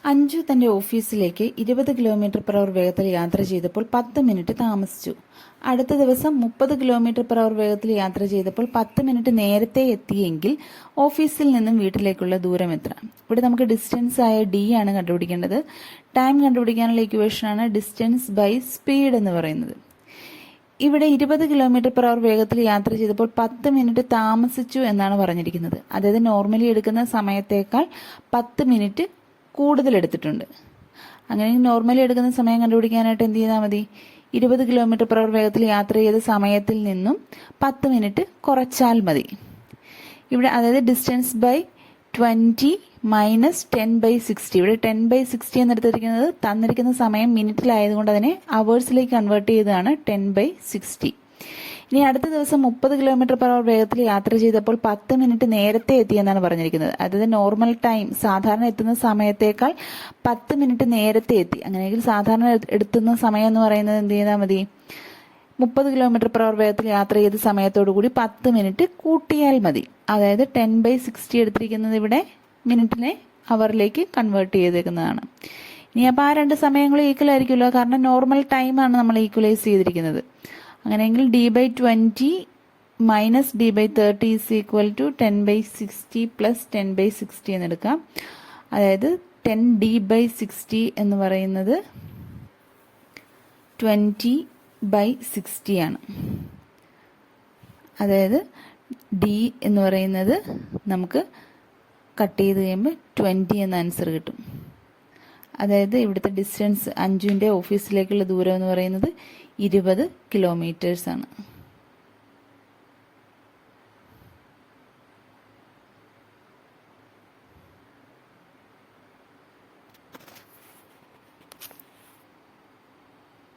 അഞ്ജു തന്റെ ഓഫീസിലേക്ക് 20 km/h വേഗത്തിൽ യാത്ര ചെയ്തപ്പോൾ 10 മിനിറ്റ് താമസിച്ചു. അടുത്ത ദിവസം 30 km/h വേഗത്തിൽ യാത്ര ചെയ്തപ്പോൾ 10 മിനിറ്റ് നേരത്തെ എത്തിയെങ്കിൽ ഓഫീസിൽ നിന്നും വീട്ടിലേക്കുള്ള ദൂരം എത്ര? ഇവിടെ നമുക്ക് ഡിസ്റ്റൻസ് ആയ ഡി ആണ് കണ്ടുപിടിക്കേണ്ടത്. ടൈം കണ്ടുപിടിക്കാനുള്ള ഇക്വേഷനാണ് ഡിസ്റ്റൻസ് ബൈ സ്പീഡ് എന്ന് പറയുന്നത്. ഇവിടെ 20 km/h വേഗത്തിൽ യാത്ര ചെയ്തപ്പോൾ 10 മിനിറ്റ് താമസിച്ചു എന്നാണ് പറഞ്ഞിരിക്കുന്നത്. അതായത് നോർമലി എടുക്കുന്ന സമയത്തേക്കാൾ 10 മിനിറ്റ് കൂടുതൽ എടുത്തിട്ടുണ്ട്. അങ്ങനെ നോർമലി എടുക്കുന്ന സമയം കണ്ടുപിടിക്കാനായിട്ട് എന്ത് ചെയ്താൽ മതി? 20 km/h വേഗത്തിൽ യാത്ര ചെയ്ത സമയത്തിൽ നിന്നും 10 മിനിറ്റ് കുറച്ചാൽ മതി. ഇവിടെ അതായത് ഡിസ്റ്റൻസ് ബൈ 20 മൈനസ് 10/60. ഇവിടെ 10/60 എന്നെടുത്തിരിക്കുന്നത് തന്നിരിക്കുന്ന സമയം മിനിറ്റിലായതുകൊണ്ട് അതിനെ അവേഴ്സിലേക്ക് കൺവേർട്ട് ചെയ്തതാണ് 10/60. ഇനി അടുത്ത ദിവസം 30 km/h വേഗത്തിൽ യാത്ര ചെയ്തപ്പോൾ 10 മിനിറ്റ് നേരത്തെ എത്തിയെന്നാണ് പറഞ്ഞിരിക്കുന്നത്. അതായത് നോർമൽ ടൈം സാധാരണ എത്തുന്ന സമയത്തേക്കാൾ 10 മിനിറ്റ് നേരത്തെ എത്തി. അങ്ങനെയെങ്കിൽ സാധാരണ എടുത്തുന്ന സമയം എന്ന് പറയുന്നത് എന്ത് ചെയ്താൽ മതി? 30 km/h വേഗത്തിൽ യാത്ര ചെയ്ത സമയത്തോടു കൂടി 10 മിനിറ്റ് കൂട്ടിയാൽ മതി. അതായത് 10/60 എടുത്തിരിക്കുന്നത് ഇവിടെ മിനിറ്റിനെ അവറിലേക്ക് കൺവേർട്ട് ചെയ്തേക്കുന്നതാണ്. ഇനി അപ്പോൾ ആ രണ്ട് സമയങ്ങളും ഈക്വൽ ആയിരിക്കുമല്ലോ, കാരണം നോർമൽ ടൈമാണ് നമ്മൾ ഈക്വലൈസ് ചെയ്തിരിക്കുന്നത്. അങ്ങനെയെങ്കിൽ d/20 minus d/30 is equal to 10/60 plus 10/60 എന്നെടുക്കാം. അതായത് 10d/60 എന്ന് പറയുന്നത് 20/60 ആണ്. അതായത് d എന്ന് പറയുന്നത് നമുക്ക് കട്ട് ചെയ്ത് കഴിയുമ്പോൾ 20 എന്ന ആൻസർ കിട്ടും. അതായത് ഇവിടുത്തെ ഡിസ്റ്റൻസ് അഞ്ജുവിൻ്റെ ഓഫീസിലേക്കുള്ള ദൂരം എന്ന് പറയുന്നത് 20 കിലോമീറ്റേഴ്സ് ആണ്.